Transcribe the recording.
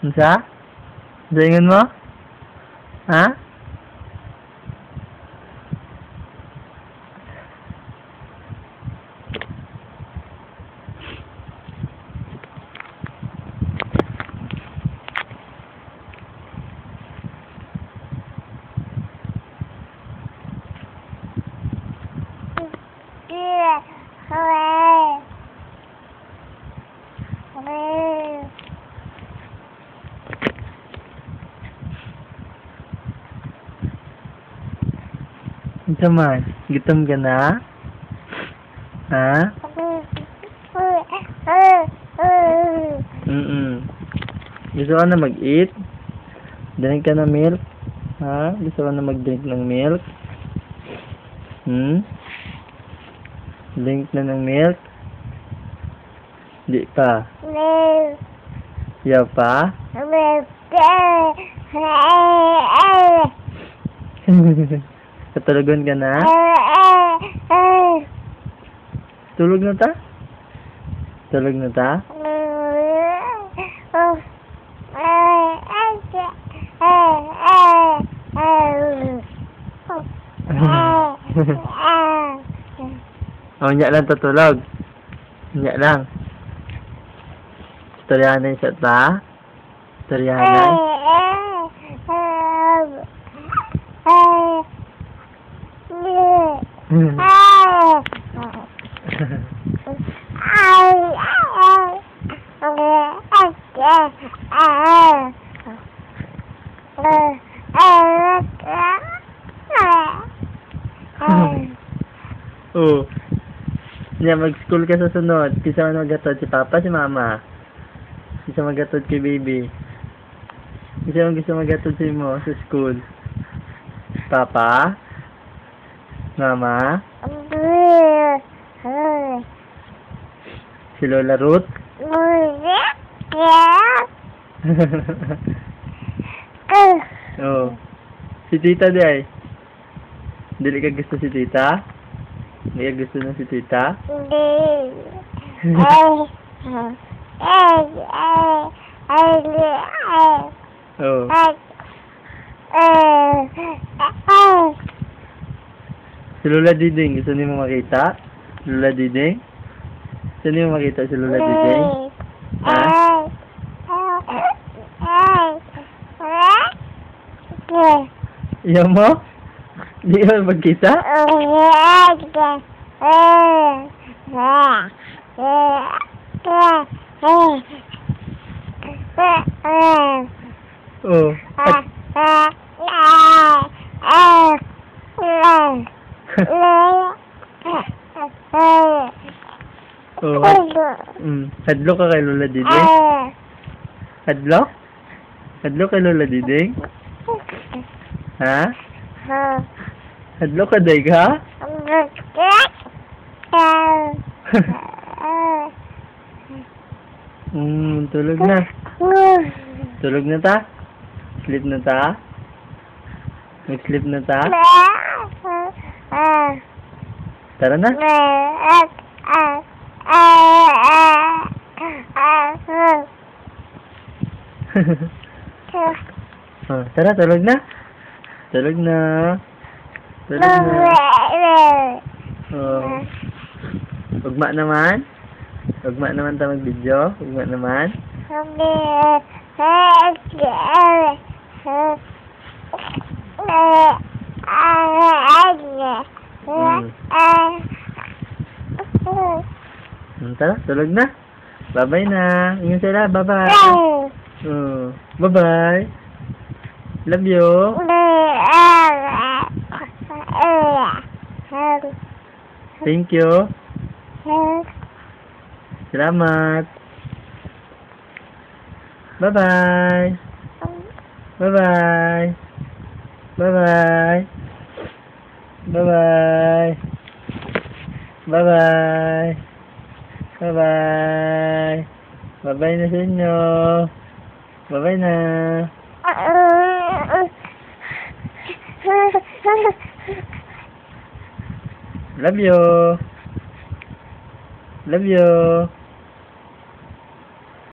Unsa? Daingon mo? Ha? Unsa man? Gutom ka na? Ha? Gusto ka na mag-eat? Drink ka na milk? Ha? Gusto ka na mag-drink ng milk? Drink na ng milk? Di pa? Yaw pa? Katulugan ka na? Tulog na ta? Tulog na ta? Nya lang tutulog. Nya lang. Istoryahan sa ta? Istoryahan. Oh. Nya mag-school ka sa sunod. Kisa magatod si Papa, si Mama. Kisa magatod kay baby. Kisa gusto magatod si mo sa school. Papa? Mama? Si Lola Ruth? Oh. Si Tita di ay? Dili ka gusto si Tita? Hindi ka gusto na si Tita? Oh. Si Lola Diding, gusto niyo mo makita? Lola Diding? Gusto niyo makita si Lola Diding? Ha? Iyan mo? Di ka magkita? Oh. Hadlo ka kay Lola Diding? Hadlo? Hadlo kay Lola Diding? Ha? Hadlo ka day ka? Tulog na. Tulog na ta? Sleep na ta? Mag-sleep na ta? Tara na. Tara, tulog na. Tulog na. Tulog na. Ugma naman. Ugma naman ta mag-video. Ugma naman. Tara, tulog na. Bye-bye na. Ingat sila. Bye-bye. Bye-bye. Love you. Thank you. Salamat. Bye-bye. Bye-bye. Bye-bye. Bye-bye. Bye-bye. Bye-bye. Bye-bye na sa inyo. Bye-bye na. Love you. Love you.